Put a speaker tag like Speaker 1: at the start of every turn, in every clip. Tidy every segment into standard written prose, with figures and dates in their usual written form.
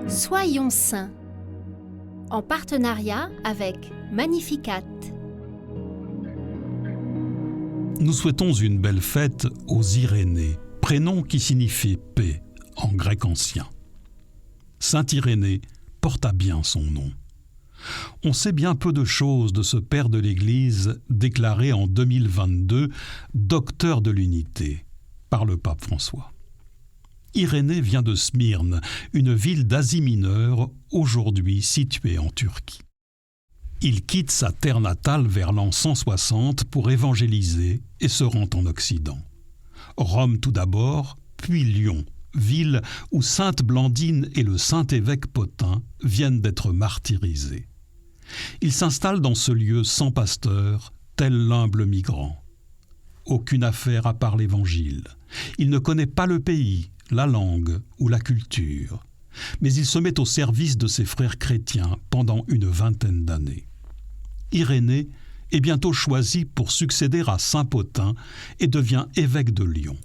Speaker 1: Soyons saints, en partenariat avec Magnificat.
Speaker 2: Nous souhaitons une belle fête aux Irénée, prénom qui signifie paix en grec ancien. Saint Irénée porta bien son nom. On sait bien peu de choses de ce père de l'Église déclaré en 2022 docteur de l'unité par le pape François. Irénée vient de Smyrne, une ville d'Asie mineure, aujourd'hui située en Turquie. Il quitte sa terre natale vers l'an 160 pour évangéliser et se rend en Occident. Rome tout d'abord, puis Lyon, ville où sainte Blandine et le saint évêque Pothin viennent d'être martyrisés. Il s'installe dans ce lieu sans pasteur, tel l'humble migrant. Aucune affaire à part l'Évangile. Il ne connaît pas le pays, la langue ou la culture. Mais il se met au service de ses frères chrétiens pendant une vingtaine d'années. Irénée est bientôt choisi pour succéder à saint Pothin et devient évêque de Lyon.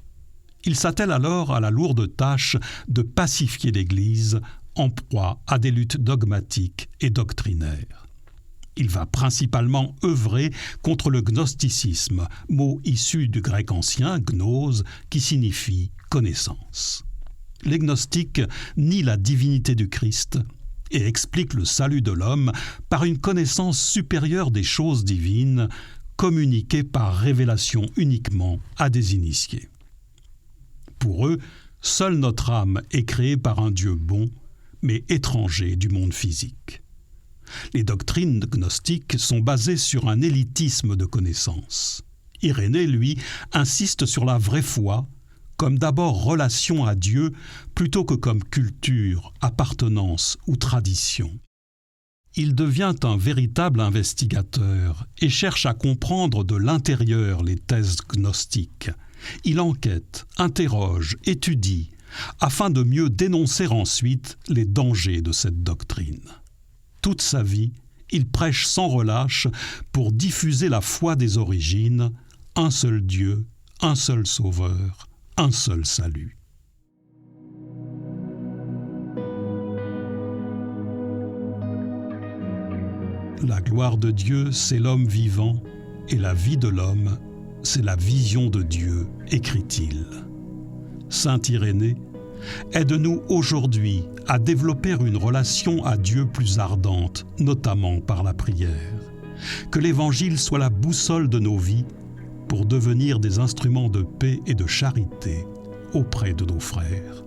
Speaker 2: Il s'attelle alors à la lourde tâche de pacifier l'Église en proie à des luttes dogmatiques et doctrinaires. Il va principalement œuvrer contre le gnosticisme, mot issu du grec ancien gnose qui signifie connaissance. Les gnostiques nient la divinité du Christ et expliquent le salut de l'homme par une connaissance supérieure des choses divines, communiquée par révélation uniquement à des initiés. Pour eux, seule notre âme est créée par un Dieu bon, mais étranger du monde physique. Les doctrines gnostiques sont basées sur un élitisme de connaissances. Irénée, lui, insiste sur la vraie foi, comme d'abord relation à Dieu, plutôt que comme culture, appartenance ou tradition. Il devient un véritable investigateur et cherche à comprendre de l'intérieur les thèses gnostiques. Il enquête, interroge, étudie, afin de mieux dénoncer ensuite les dangers de cette doctrine. Toute sa vie, il prêche sans relâche pour diffuser la foi des origines, un seul Dieu, un seul Sauveur, un seul salut. La gloire de Dieu, c'est l'homme vivant, et la vie de l'homme, c'est la vision de Dieu, écrit-il. Saint Irénée, aide-nous aujourd'hui à développer une relation à Dieu plus ardente, notamment par la prière. Que l'Évangile soit la boussole de nos vies pour devenir des instruments de paix et de charité auprès de nos frères.